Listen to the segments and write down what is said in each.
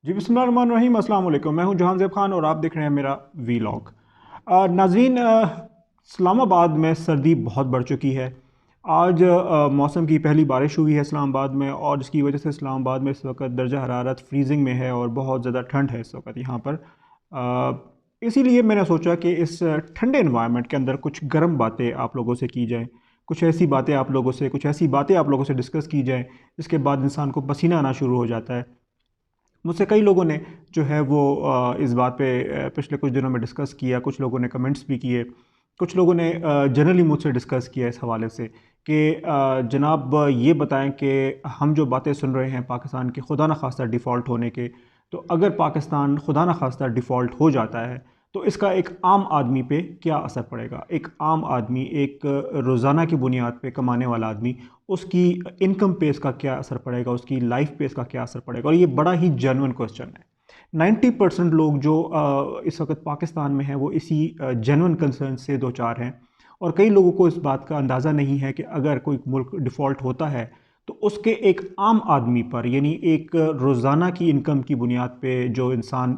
जी बिस्मिल्लाहिर्रहमानिर्रहीम, अस्सलाम वालेकुम। मैं हूं जहांज़ेब खान और आप देख रहे हैं मेरा वीलॉग। नाज़रीन, इस्लामाबाद में सर्दी बहुत बढ़ चुकी है। आज मौसम की पहली बारिश हुई है इस्लामाबाद में और जिसकी वजह से इस्लामाबाद में इस वक्त दर्जा हरारत फ्रीजिंग में है और बहुत ज़्यादा ठंड है इस वक्त यहाँ पर। इसीलिए मैंने सोचा कि इस ठंडे इन्वायरमेंट के अंदर कुछ गर्म बातें आप लोगों से की जाएँ, कुछ ऐसी बातें आप लोगों से डिस्कस की जाएँ जिसके बाद इंसान को पसीना आना शुरू हो जाता है। मुझसे कई लोगों ने जो है वो इस बात पे पिछले कुछ दिनों में डिस्कस किया, कुछ लोगों ने कमेंट्स भी किए, कुछ लोगों ने जनरली मुझसे डिस्कस किया इस हवाले से कि जनाब ये बताएं कि हम जो बातें सुन रहे हैं पाकिस्तान के खुदा न खास्ता डिफ़ॉल्ट होने के, तो अगर पाकिस्तान खुदा न खास्ता डिफ़ॉल्ट हो जाता है तो इसका एक आम आदमी पे क्या असर पड़ेगा। एक आम आदमी, एक रोज़ाना की बुनियाद पे कमाने वाला आदमी, उसकी इनकम पे इसका क्या असर पड़ेगा, उसकी लाइफ पे इसका क्या असर पड़ेगा। और ये बड़ा ही जेन्युइन क्वेश्चन है। 90% लोग जो इस वक्त पाकिस्तान में हैं वो इसी जेन्युइन कंसर्न से दो चार हैं। और कई लोगों को इस बात का अंदाज़ा नहीं है कि अगर कोई मुल्क डिफ़ॉल्ट होता है तो उसके एक आम आदमी पर, यानी एक रोज़ाना की इनकम की बुनियाद पे जो इंसान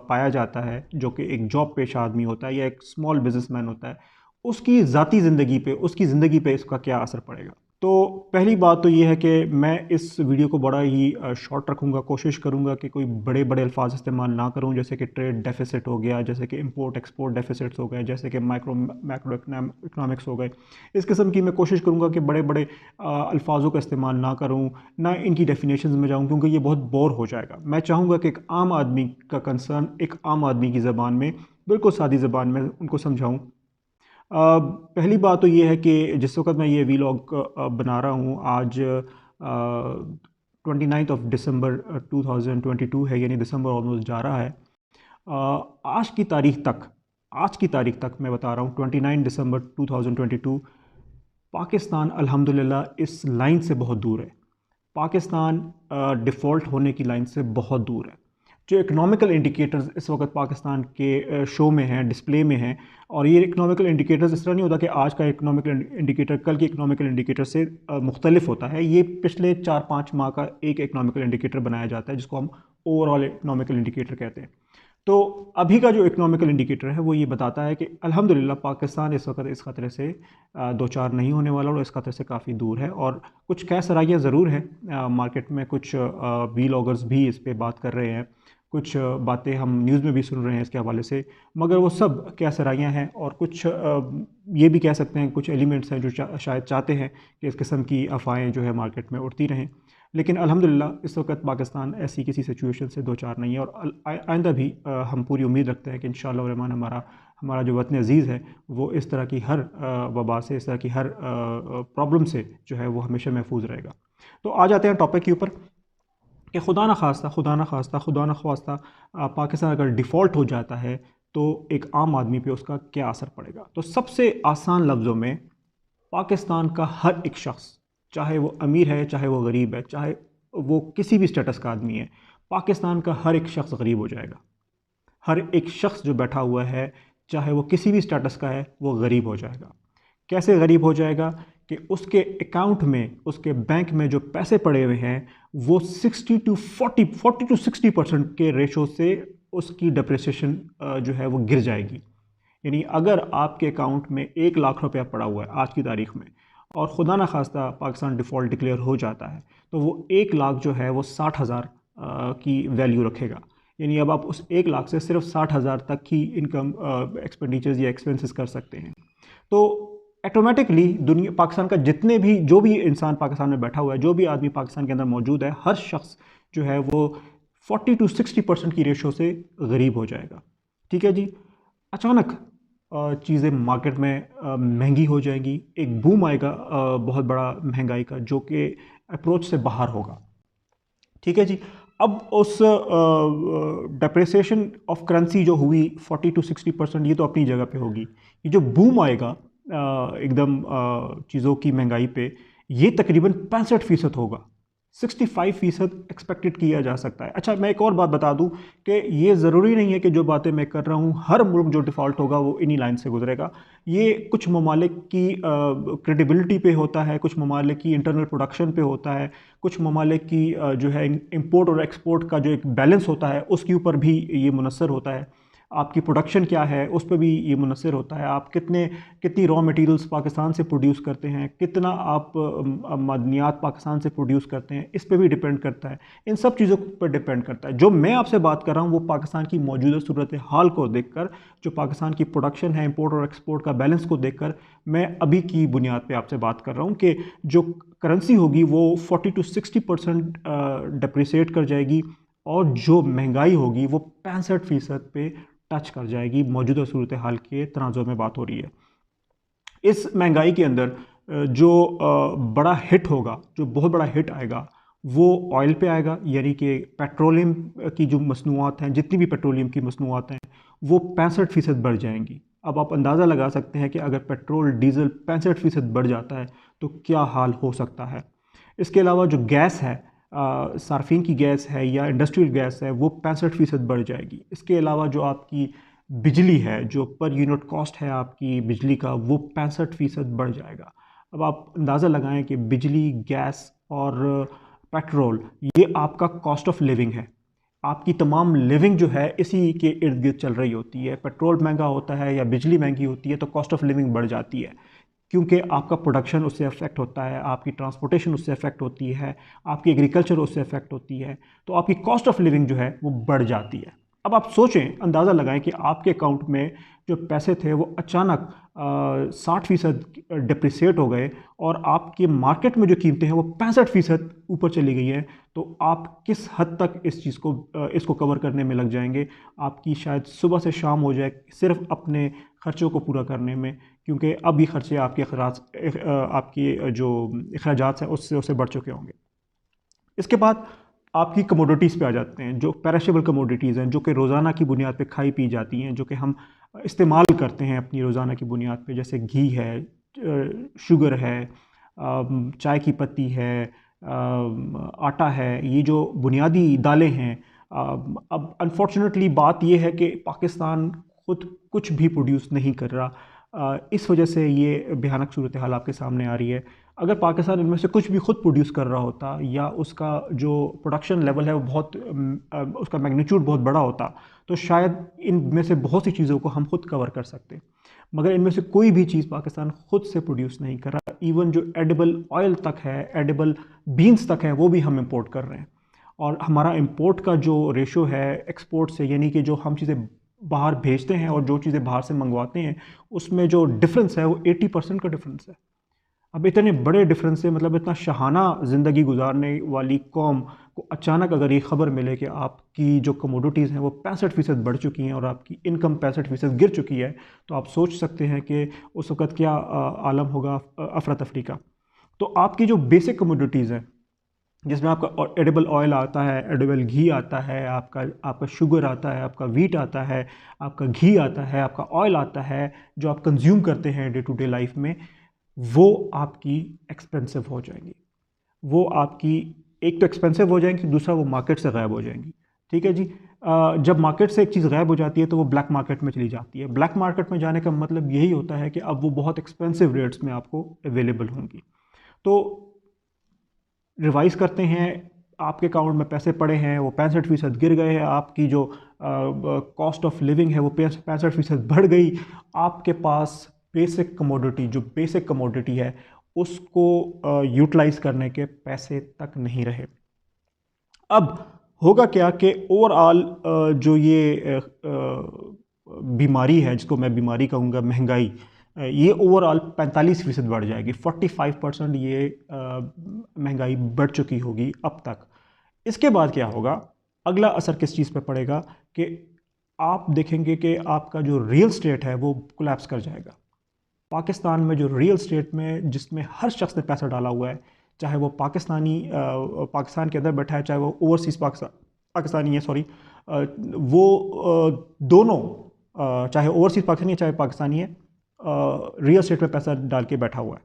पाया जाता है, जो कि एक जॉब पेशा आदमी होता है या एक स्मॉल बिजनेसमैन होता है, उसकी ज़ाती ज़िंदगी पे, उसकी ज़िंदगी पे इसका क्या असर पड़ेगा। तो पहली बात तो ये है कि मैं इस वीडियो को बड़ा ही शॉर्ट रखूँगा, कोशिश करूँगा कि कोई बड़े बड़े अल्फाज इस्तेमाल ना करूँ, जैसे कि ट्रेड डेफिसिट हो गया, जैसे कि इंपोर्ट एक्सपोर्ट डेफिसिट्स हो गए, जैसे कि मैक्रो इकनॉमिक्स हो गए। इस किस्म की मैं कोशिश करूँगा कि बड़े बड़े अल्फाजों का इस्तेमाल ना करूँ, ना इनकी डेफिनेशंस में जाऊँ, क्योंकि ये बहुत बोर हो जाएगा। मैं चाहूँगा कि एक आम आदमी का कंसर्न एक आम आदमी की ज़बान में, बिल्कुल सादी ज़बान में उनको समझाऊँ। पहली बात तो ये है कि जिस वक़्त मैं ये वीलॉग बना रहा हूँ, आज 29 दिसंबर 2022 है, यानी दिसंबर ऑलमोस्ट जा रहा है। आज की तारीख तक, मैं बता रहा हूँ, 29 दिसंबर 2022, पाकिस्तान अल्हम्दुलिल्लाह इस लाइन से बहुत दूर है। पाकिस्तान डिफ़ॉल्ट होने की लाइन से बहुत दूर है। जो इकोनॉमिकल इंडिकेटर्स इस वक्त पाकिस्तान के शो में हैं, डिस्प्ले में हैं, और ये इकोनॉमिकल इंडिकेटर्स इस तरह नहीं होता कि आज का इकोनॉमिकल इंडिकेटर कल के इकोनॉमिकल इंडिकेटर से मुख्तलिफ होता है। ये पिछले 4-5 माह का एक इकोनॉमिकल इंडिकेटर बनाया जाता है जिसको हम ओवरऑल इकोनॉमिकल इंडिकेटर कहते हैं। तो अभी का जो इकोनॉमिकल इंडिकेटर है वो ये बताता है कि अल्हम्दुलिल्लाह पाकिस्तान इस वक्त इस खतरे से दो चार नहीं होने वाला और इस खतरे से काफ़ी दूर है। और कुछ कह सराइयाँ ज़रूर हैं मार्केट में, कुछ व्लॉगर्स भी इस पे बात कर रहे हैं, कुछ बातें हम न्यूज़ में भी सुन रहे हैं इसके हवाले से, मगर वो सब क्या सराइयाँ हैं। और कुछ ये भी कह सकते हैं, कुछ एलिमेंट्स हैं जो शायद चाहते हैं कि इस किस्म की अफवाहें जो है मार्केट में उड़ती रहें। लेकिन अल्हम्दुलिल्लाह इस वक्त पाकिस्तान ऐसी किसी सिचुएशन से दो चार नहीं है। और आइंदा भी हम पूरी उम्मीद रखते हैं कि इंशाअल्लाह रहमान हमारा हमारा जो वतन अज़ीज़ है वो इस तरह की हर वबा से, इस तरह की हर प्रॉब्लम से जो है वो हमेशा महफूज रहेगा। तो आ जाते हैं टॉपिक के ऊपर कि खुदा ना खास्ता पाकिस्तान अगर डिफ़ॉल्ट हो जाता है तो एक आम आदमी पे उसका क्या असर पड़ेगा। तो सबसे आसान लफ्ज़ों में, पाकिस्तान का हर एक शख्स, चाहे वो अमीर है, चाहे वो गरीब है, चाहे वो किसी भी स्टेटस का आदमी है, पाकिस्तान का हर एक शख्स गरीब हो जाएगा। हर एक शख्स जो बैठा हुआ है, चाहे वो किसी भी स्टेटस का है, वो गरीब हो जाएगा। कैसे गरीब हो जाएगा कि उसके अकाउंट में, उसके बैंक में जो पैसे पड़े हुए हैं वो 40 टू 60% के रेशो से उसकी डिप्रिसिएशन जो है वो गिर जाएगी। यानी अगर आपके अकाउंट में 1 लाख रुपया पड़ा हुआ है आज की तारीख में, और खुदा ना खास्ता पाकिस्तान डिफ़ॉल्ट डिक्लेयर हो जाता है, तो वो 1 लाख जो है वो 60,000 की वैल्यू रखेगा। यानी अब आप उस 1 लाख से सिर्फ 60,000 तक की इनकम एक्सपेंडिचर्स या एक्सपेंसेस कर सकते हैं। तो ऑटोमेटिकली दुनिया, पाकिस्तान का जितने भी, जो भी इंसान पाकिस्तान में बैठा हुआ है, जो भी आदमी पाकिस्तान के अंदर मौजूद है, हर शख्स जो है वो 40 टू 60% की रेशो से गरीब हो जाएगा। ठीक है जी। अचानक चीज़ें मार्केट में महंगी हो जाएंगी, एक बूम आएगा बहुत बड़ा महंगाई का, जो कि अप्रोच से बाहर होगा। ठीक है जी। अब उस डेप्रिसिएशन ऑफ करेंसी जो हुई 40 टू 60%, ये तो अपनी जगह पे होगी। ये जो बूम आएगा एकदम चीज़ों की महंगाई पे, ये तकरीबन 65% होगा। 65% एक्सपेक्टेड किया जा सकता है। अच्छा, मैं एक और बात बता दूं कि ये ज़रूरी नहीं है कि जो बातें मैं कर रहा हूं हर मुल्क जो डिफ़ॉल्ट होगा वो इन्हीं लाइन से गुजरेगा। ये कुछ ममालिक की क्रेडिबिलिटी पे होता है, कुछ ममालिक की इंटरनल प्रोडक्शन पे होता है, कुछ ममालिक की जो है इंपोर्ट और एक्सपोर्ट का जो एक बैलेंस होता है उसके ऊपर भी ये मुनसर होता है। आपकी प्रोडक्शन क्या है उस पर भी ये मुनसर होता है। आप कितनी रॉ मटेरियल्स पाकिस्तान से प्रोड्यूस करते हैं, कितना आप मादनियात पाकिस्तान से प्रोड्यूस करते हैं, इस पर भी डिपेंड करता है। इन सब चीज़ों पर डिपेंड करता है। जो मैं आपसे बात कर रहा हूँ वो पाकिस्तान की मौजूदा सूरत हाल को देखकर, जो पाकिस्तान की प्रोडक्शन है, इंपोर्ट और एक्सपोर्ट का बैलेंस को देखकर मैं अभी की बुनियाद पर आपसे बात कर रहा हूँ कि जो करेंसी होगी वो 40 to 60% डिप्रिसिएट कर जाएगी और जो महंगाई होगी वो 65% पे टच कर जाएगी। मौजूदा सूरत हाल के तनाज़ुर में बात हो रही है। इस महंगाई के अंदर जो बड़ा हिट होगा, जो बहुत बड़ा हिट आएगा वो ऑयल पे आएगा, यानी कि पेट्रोलियम की जो मसनूआत हैं, जितनी भी पेट्रोलियम की मसनूआत हैं वो 65% बढ़ जाएंगी। अब आप अंदाज़ा लगा सकते हैं कि अगर पेट्रोल डीज़ल 65% बढ़ जाता है तो क्या हाल हो सकता है। इसके अलावा जो गैस है, सार्फिन की गैस है या इंडस्ट्रियल गैस है, वो 65% बढ़ जाएगी। इसके अलावा जो आपकी बिजली है, जो पर यूनिट कॉस्ट है आपकी बिजली का, वो 65% बढ़ जाएगा। अब आप अंदाज़ा लगाएं कि बिजली, गैस और पेट्रोल ये आपका कॉस्ट ऑफ लिविंग है। आपकी तमाम लिविंग जो है इसी के इर्द गिर्द चल रही होती है। पेट्रोल महंगा होता है या बिजली महंगी होती है तो कॉस्ट ऑफ लिविंग बढ़ जाती है, क्योंकि आपका प्रोडक्शन उससे अफेक्ट होता है, आपकी ट्रांसपोर्टेशन उससे अफेक्ट होती है, आपकी एग्रीकल्चर उससे अफेक्ट होती है, तो आपकी कॉस्ट ऑफ लिविंग जो है वो बढ़ जाती है। अब आप सोचें, अंदाज़ा लगाएं कि आपके अकाउंट में जो पैसे थे वो अचानक 60% डिप्रिसिएट हो गए और आपके मार्केट में जो कीमतें हैं वो 65% ऊपर चली गई हैं, तो आप किस हद तक इस चीज़ को इसको कवर करने में लग जाएंगे। आपकी शायद सुबह से शाम हो जाए सिर्फ अपने ख़र्चों को पूरा करने में, क्योंकि अब ये खर्चे आपके जो अखराजात हैं उससे बढ़ चुके होंगे। इसके बाद आपकी कमोडिटीज़ पे आ जाते हैं, जो पेरिशेबल कमोडिटीज़ हैं, जो कि रोज़ाना की बुनियाद पे खाई पी जाती हैं, जो कि हम इस्तेमाल करते हैं अपनी रोज़ाना की बुनियाद पे, जैसे घी है, शुगर है, चाय की पत्ती है, आटा है, ये जो बुनियादी दालें हैं। अब अनफॉर्चुनेटली बात ये है कि पाकिस्तान खुद कुछ भी प्रोड्यूस नहीं कर रहा। इस वजह से ये भयानक सूरत हाल आपके सामने आ रही है। अगर पाकिस्तान इनमें से कुछ भी खुद प्रोड्यूस कर रहा होता या उसका जो प्रोडक्शन लेवल है वो उसका मैग्नीट्यूड बहुत बड़ा होता, तो शायद इनमें से बहुत सी चीज़ों को हम खुद कवर कर सकते। मगर इनमें से कोई भी चीज़ पाकिस्तान खुद से प्रोड्यूस नहीं कर रहा। इवन जो एडिबल ऑयल तक है, एडिबल बीन्स तक है, वो भी हम इंपोर्ट कर रहे हैं। और हमारा इंपोर्ट का जो रेशो है एक्सपोर्ट से, यानी कि जो हम चीज़ें बाहर भेजते हैं और जो चीज़ें बाहर से मंगवाते हैं, उसमें जो डिफरेंस है वो 80% का डिफरेंस है। अब इतने बड़े डिफरेंस से, मतलब इतना शहाना ज़िंदगी गुजारने वाली कौम को अचानक अगर ये खबर मिले कि आपकी जो कमोडिटीज़ हैं वो 65% बढ़ चुकी हैं और आपकी इनकम 65% गिर चुकी है, तो आप सोच सकते हैं कि उस वक़्त क्या आलम होगा अफरा तफरी का। तो आपकी जो बेसिक कमोडिटीज़ हैं, जिसमें आपका एडिबल ऑयल आता है, एडिबल घी आता है, आपका शुगर आता है, आपका वीट आता है, आपका घी आता है, आपका ऑयल आता है, जो आप कंज्यूम करते हैं डे टू डे लाइफ में, वो आपकी एक्सपेंसिव हो जाएंगी। वो आपकी एक तो एक्सपेंसिव हो जाएंगी, दूसरा वो मार्केट से गायब हो जाएंगी। ठीक है जी। जब मार्केट से एक चीज़ गायब हो जाती है तो वो ब्लैक मार्केट में चली जाती है। ब्लैक मार्केट में जाने का मतलब यही होता है कि अब वो बहुत एक्सपेंसिव रेट्स में आपको अवेलेबल होंगी। तो रिवाइज़ करते हैं, आपके अकाउंट में पैसे पड़े हैं वो 65% गिर गए हैं, आपकी जो कॉस्ट ऑफ लिविंग है वो 65% बढ़ गई, आपके पास जो बेसिक कमोडिटी है उसको यूटिलाइज़ करने के पैसे तक नहीं रहे। अब होगा क्या कि ओवरऑल जो ये बीमारी है, जिसको मैं बीमारी कहूँगा, महंगाई, ये ओवरऑल 45% बढ़ जाएगी। 45% ये महंगाई बढ़ चुकी होगी अब तक। इसके बाद क्या होगा, अगला असर किस चीज़ पे पड़ेगा कि आप देखेंगे कि आपका जो रियल स्टेट है वो कोलैप्स कर जाएगा। पाकिस्तान में जो रियल स्टेट में जिसमें हर शख्स ने पैसा डाला हुआ है, चाहे वो पाकिस्तान के अंदर बैठा है, चाहे वो ओवरसीज़ पाकिस्तानी है, सॉरी, वो दोनों, चाहे ओवरसीज़ पाकिस्तानी है चाहे पाकिस्तानी है, रियल स्टेट में पैसा डाल के बैठा हुआ है,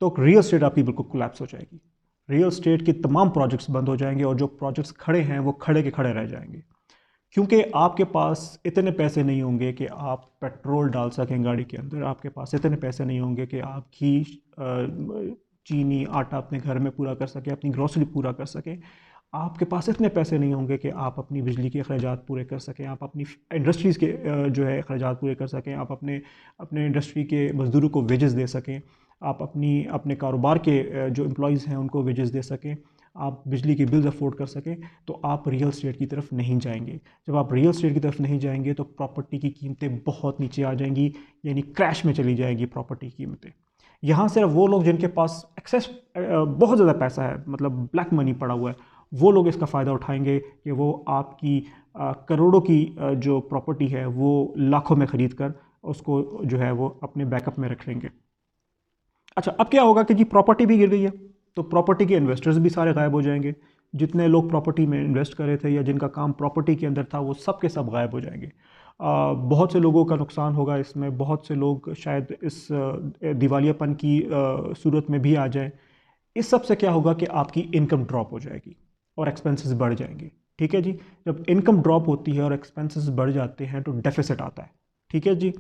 तो रियल स्टेट आपकी बिल्कुल कोलैप्स हो जाएगी। रियल स्टेट के तमाम प्रोजेक्ट्स बंद हो जाएंगे और जो प्रोजेक्ट्स खड़े हैं वो खड़े के खड़े रह जाएंगे, क्योंकि आपके पास इतने पैसे नहीं होंगे कि आप पेट्रोल डाल सकें गाड़ी के अंदर, आपके पास इतने पैसे नहीं होंगे कि आप घी, चीनी, आटा अपने घर में पूरा कर सकें, अपनी ग्रोसरी पूरा कर सकें। आपके पास इतने पैसे नहीं होंगे कि आप अपनी बिजली के अखराजात पूरे कर सकें, आप अपनी इंडस्ट्रीज़ के जो है अखराजात पूरे कर सकें, आप अपने अपने इंडस्ट्री के मज़दूरों को वेजेस दे सकें, आप अपने कारोबार के जो एम्प्लॉयज़ हैं उनको वेजेस दे सकें, आप बिजली के बिल्स अफोर्ड कर सकें, तो आप रियल स्टेट की तरफ नहीं जाएंगे। जब आप रियल स्टेट की तरफ नहीं जाएंगे तो प्रॉपर्टी की कीमतें बहुत नीचे आ जाएंगी, यानी क्रैश में चली जाएगी प्रॉपर्टी की कीमतें। यहाँ सिर्फ वो लोग जिनके पास एक्सेस बहुत ज़्यादा पैसा है, मतलब ब्लैक मनी पड़ा हुआ है, वो लोग इसका फ़ायदा उठाएंगे कि वो आपकी करोड़ों की जो प्रॉपर्टी है वो लाखों में ख़रीद कर उसको जो है वो अपने बैकअप में रख लेंगे। अच्छा, अब क्या होगा कि जी प्रॉपर्टी भी गिर गई है, तो प्रॉपर्टी के इन्वेस्टर्स भी सारे गायब हो जाएंगे। जितने लोग प्रॉपर्टी में इन्वेस्ट कर रहे थे या जिनका काम प्रॉपर्टी के अंदर था वो सब के सब गायब हो जाएंगे। बहुत से लोगों का नुकसान होगा इसमें, बहुत से लोग शायद इस दिवालियापन की सूरत में भी आ जाएं। इस सब से क्या होगा कि आपकी इनकम ड्रॉप हो जाएगी और एक्सपेंसेस बढ़ जाएंगे। ठीक है जी, जब इनकम ड्रॉप होती है और एक्सपेंसेस बढ़ जाते हैं तो डेफिसिट आता है। ठीक है जी,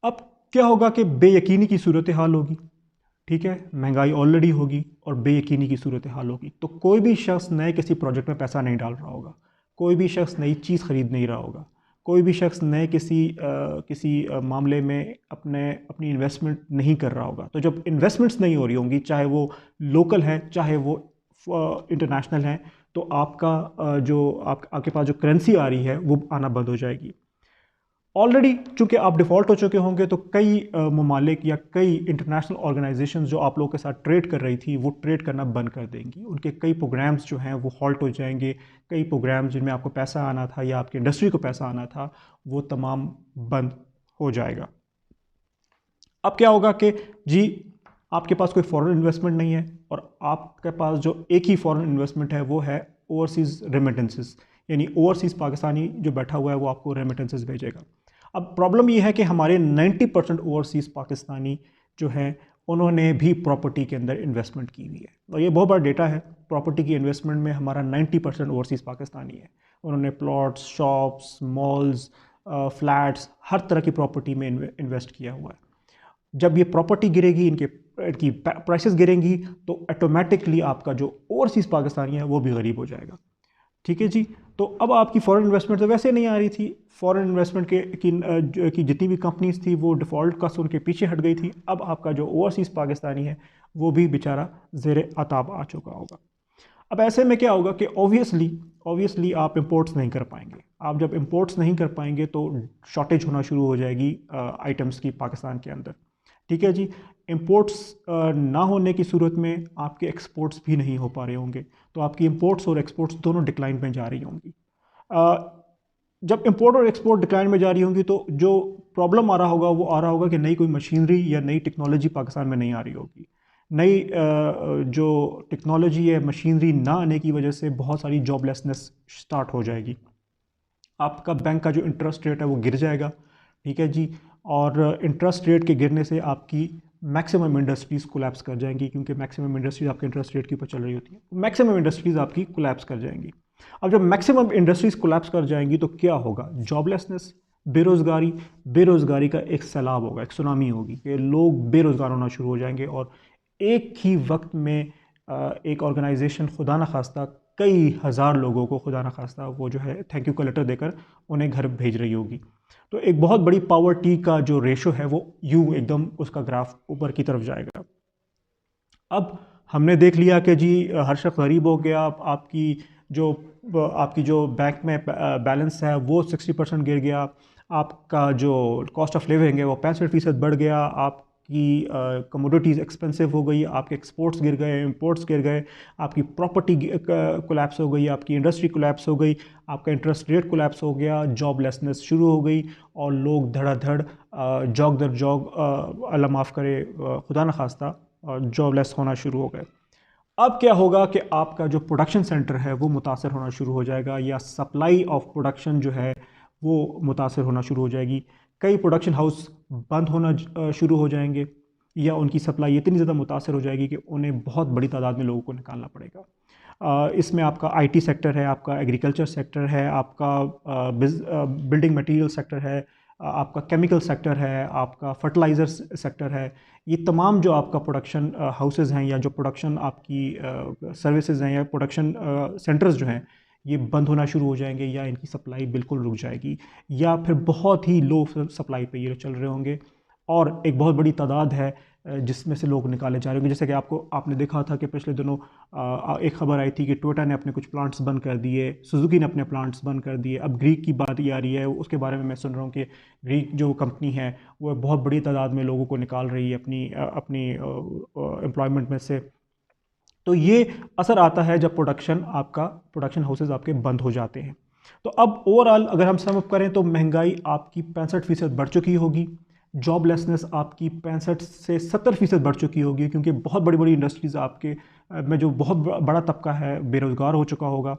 अब क्या होगा कि बेयकीनी की सूरत हाल होगी। ठीक है, महंगाई ऑलरेडी होगी और बेयकीनी की सूरत हाल होगी, तो कोई भी शख्स नए किसी प्रोजेक्ट में पैसा नहीं डाल रहा होगा, कोई भी शख्स नई चीज़ ख़रीद नहीं रहा होगा, कोई भी शख्स नए किसी मामले में अपनी इन्वेस्टमेंट नहीं कर रहा होगा। तो जब इन्वेस्टमेंट्स नहीं हो रही होंगी, चाहे वो लोकल है चाहे वो इंटरनेशनल है, तो आपके पास जो करेंसी आ रही है वो आना बंद हो जाएगी। ऑलरेडी चूंकि आप डिफ़ॉल्ट हो चुके होंगे तो कई ममालिक या कई इंटरनेशनल ऑर्गेनाइजेशंस जो आप लोगों के साथ ट्रेड कर रही थी वो ट्रेड करना बंद कर देंगी। उनके कई प्रोग्राम्स जो हैं वो हॉल्ट हो जाएंगे। कई प्रोग्राम्स जिनमें आपको पैसा आना था या आपकी इंडस्ट्री को पैसा आना था वो तमाम बंद हो जाएगा। अब क्या होगा कि जी आपके पास कोई फॉरेन इन्वेस्टमेंट नहीं है और आपके पास जो एक ही फॉरेन इन्वेस्टमेंट है वो है ओवरसीज़ रेमिटेंसेस, यानी ओवरसीज़ पाकिस्तानी जो बैठा हुआ है वो आपको रेमिटेंसेस भेजेगा। अब प्रॉब्लम ये है कि हमारे 90% ओवरसीज़ पाकिस्तानी जो हैं उन्होंने भी प्रॉपर्टी के अंदर इन्वेस्टमेंट की हुई है, और ये बहुत बड़ा डेटा है। प्रॉपर्टी की इन्वेस्टमेंट में हमारा 90% ओवरसीज़ पाकिस्तानी है। उन्होंने प्लॉट्स, शॉप्स, मॉल्स, फ्लैट्स, हर तरह की प्रॉपर्टी में इन्वेस्ट किया हुआ है। जब ये प्रॉपर्टी गिरेगी, इनकी प्राइसेस गिरेंगी, तो ऑटोमेटिकली आपका जो ओवरसीज़ पाकिस्तानी है वो भी गरीब हो जाएगा। ठीक है जी, तो अब आपकी फॉरेन इन्वेस्टमेंट तो वैसे नहीं आ रही थी। फॉरेन इन्वेस्टमेंट की जितनी भी कंपनीज थी वो डिफ़ॉल्ट का उनके पीछे हट गई थी। अब आपका जो ओवरसीज़ पाकिस्तानी है वो भी बेचारा ज़ेर अताब आ चुका होगा। अब ऐसे में क्या होगा कि ऑब्वियसली आप इंपोर्ट्स नहीं कर पाएंगे। आप जब इंपोर्ट्स नहीं कर पाएंगे तो शॉर्टेज होना शुरू हो जाएगी आइटम्स की पाकिस्तान के अंदर। ठीक है जी, इंपोर्ट्स ना होने की सूरत में आपके एक्सपोर्ट्स भी नहीं हो पा रहे होंगे, तो आपकी इंपोर्ट्स और एक्सपोर्ट्स दोनों डिक्लाइन में जा रही होंगी। जब इंपोर्ट और एक्सपोर्ट डिक्लाइन में जा रही होंगी तो जो प्रॉब्लम आ रहा होगा वो आ रहा होगा कि नई कोई मशीनरी या नई टेक्नोलॉजी पाकिस्तान में नहीं आ रही होगी। नई जो टेक्नोलॉजी है, मशीनरी ना आने की वजह से बहुत सारी जॉबलेसनेस स्टार्ट हो जाएगी। आपका बैंक का जो इंटरेस्ट रेट है वो गिर जाएगा। ठीक है जी, और इंटरेस्ट रेट के गिरने से आपकी मैक्सिमम इंडस्ट्रीज़ कोलैप्स कर जाएंगी, क्योंकि मैक्सिमम इंडस्ट्रीज़ आपके इंटरेस्ट रेट के ऊपर चल रही होती है। मैक्सिमम इंडस्ट्रीज़ आपकी कोलैप्स कर जाएंगी। अब जब मैक्सिमम इंडस्ट्रीज़ कोलैप्स कर जाएंगी तो क्या होगा? जॉबलेसनेस, बेरोज़गारी का एक सैलाब होगा, एक सुनामी होगी कि लोग बेरोज़गार होना शुरू हो जाएंगे, और एक ही वक्त में एक ऑर्गेनाइजेशन खुदा न खास्ता कई हज़ार लोगों को खुदा न खास्ता वो जो है थैंक यू का लेटर देकर उन्हें घर भेज रही होगी। तो एक बहुत बड़ी पावर्टी का जो रेशो है वो यूँ एकदम उसका ग्राफ ऊपर की तरफ जाएगा। अब हमने देख लिया कि जी हर शख्स गरीब हो गया। आपकी जो बैंक में बैलेंस है वो 60% गिर गया। आपका जो कॉस्ट ऑफ लिविंग है वो 65% बढ़ गया। आपकी कमोडिटीज़ एक्सपेंसिव हो गई, आपके एक्सपोर्ट्स गिर गए, इंपोर्ट्स गिर गए, आपकी प्रॉपर्टी कोलैप्स हो गई, आपकी इंडस्ट्री कोलैप्स हो गई, आपका इंटरेस्ट रेट कोलैप्स हो गया, जॉबलेसनेस शुरू हो गई, और लोग धड़ाधड़ जॉग दर जॉग अल्लाह माफ़ करे खुदा न खास्ता जॉबलेस होना शुरू हो गए। अब क्या होगा कि आपका जो प्रोडक्शन सेंटर है वो मुतासर होना शुरू हो जाएगा, या सप्लाई ऑफ प्रोडक्शन जो है वो मुतासर होना शुरू हो जाएगी। कई प्रोडक्शन हाउस बंद होना शुरू हो जाएंगे। या उनकी सप्लाई इतनी ज़्यादा मुतासर हो जाएगी कि उन्हें बहुत बड़ी तादाद में लोगों को निकालना पड़ेगा। इसमें आपका आईटी सेक्टर है, आपका एग्रीकल्चर सेक्टर है, आपका बिल्डिंग मटेरियल सेक्टर है, आपका केमिकल सेक्टर है, आपका फर्टिलाइज़र सेक्टर है। ये तमाम जो आपका प्रोडक्शन हाउसेज़ हैं या जो प्रोडक्शन आपकी सर्विसेज हैं या प्रोडक्शन सेंटर्स जो हैं, ये बंद होना शुरू हो जाएंगे या इनकी सप्लाई बिल्कुल रुक जाएगी या फिर बहुत ही लो सप्लाई पे ये चल रहे होंगे। और एक बहुत बड़ी तादाद है जिसमें से लोग निकाले जा रहे होंगे। जैसे कि आपने देखा था कि पिछले दिनों एक खबर आई थी कि टोयोटा ने अपने कुछ प्लांट्स बंद कर दिए, सुजुकी ने अपने प्लांट्स बंद कर दिए। अब ग्रीक की बात ये आ रही है, उसके बारे में मैं सुन रहा हूँ कि ग्रीक जो कंपनी है वो बहुत बड़ी तादाद में लोगों को निकाल रही है अपनी एम्प्लॉयमेंट में से। तो ये असर आता है जब प्रोडक्शन हाउसेज आपके बंद हो जाते हैं। तो अब ओवरऑल अगर हम सम अप करें तो महंगाई आपकी 65% बढ़ चुकी होगी, जॉबलेसनेस आपकी 65 से 70% बढ़ चुकी होगी, क्योंकि बहुत बड़ी बड़ी इंडस्ट्रीज़ आपके में जो बहुत बड़ा तबका है बेरोज़गार हो चुका होगा।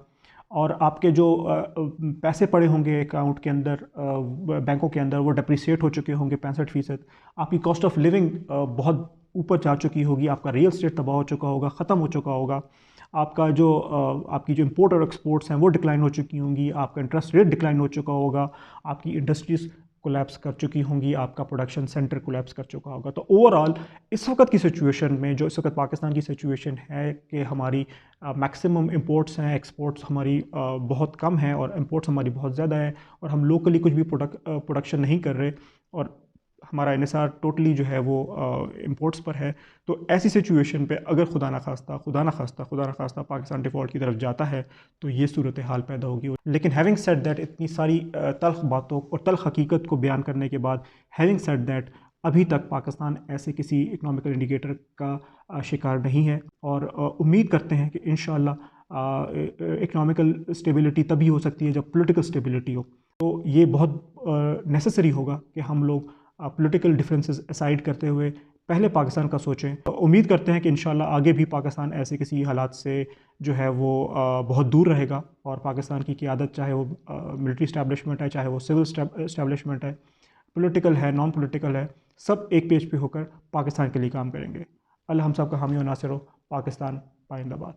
और आपके जो पैसे पड़े होंगे अकाउंट के अंदर, बैंकों के अंदर, वो डिप्रिसिएट हो चुके होंगे 65%। आपकी कॉस्ट ऑफ लिविंग बहुत ऊपर जा चुकी होगी, आपका रियल स्टेट तबाह हो चुका होगा, ख़त्म हो चुका होगा। आपकी जो इंपोर्ट और एक्सपोर्ट्स हैं वो डिक्लाइन हो चुकी होंगी, आपका इंटरेस्ट रेट डिक्लाइन हो चुका होगा, आपकी इंडस्ट्रीज़ कोलैप्स कर चुकी होंगी, आपका प्रोडक्शन सेंटर कोलैप्स कर चुका होगा। तो ओवरऑल इस वक्त की सिचुएशन में, जो इस वक्त पाकिस्तान की सिचुएशन है कि हमारी मैक्सिमम इंपोर्ट्स हैं, एक्सपोर्ट्स हमारी बहुत कम हैं और इंपोर्ट्स हमारी बहुत ज़्यादा है, और हम लोकली कुछ भी प्रोडक्शन नहीं कर रहे, और हमारा इन्हिसार टोटली जो है वो इंपोर्ट्स पर है। तो ऐसी सिचुएशन पे अगर खुदा ना खास्ता पाकिस्तान डिफ़ॉल्ट की तरफ जाता है तो ये सूरत हाल पैदा होगी। लेकिन हैविंग सेड दैट, इतनी सारी तल्ख़ बातों और तल्ख़ हकीकत को बयान करने के बाद, हैविंग सेड दैट, अभी तक पाकिस्तान ऐसे किसी इकनॉमिकल इंडिकेटर का शिकार नहीं है, और उम्मीद करते हैं कि इंशाअल्लाह इकनॉमिकल स्टेबिलिटी तभी हो सकती है जब पॉलिटिकल स्टेबिलिटी हो। तो ये बहुत नेसेसरी होगा कि हम लोग पॉलिटिकल डिफरेंसेस असाइड करते हुए पहले पाकिस्तान का सोचें। तो उम्मीद करते हैं कि इंशाल्लाह आगे भी पाकिस्तान ऐसे किसी हालात से जो है वो बहुत दूर रहेगा, और पाकिस्तान की क़ियादत, चाहे वो मिलिट्री इस्टेब्लिशमेंट है, चाहे वो सिविल इस्टेब्लिशमेंट है, पॉलिटिकल है, नॉन पॉलिटिकल है, सब एक पेज पे होकर पाकिस्तान के लिए काम करेंगे। अल्लाह हम सब का हामी और नासिर हो। पाकिस्तान पाइंदाबाद।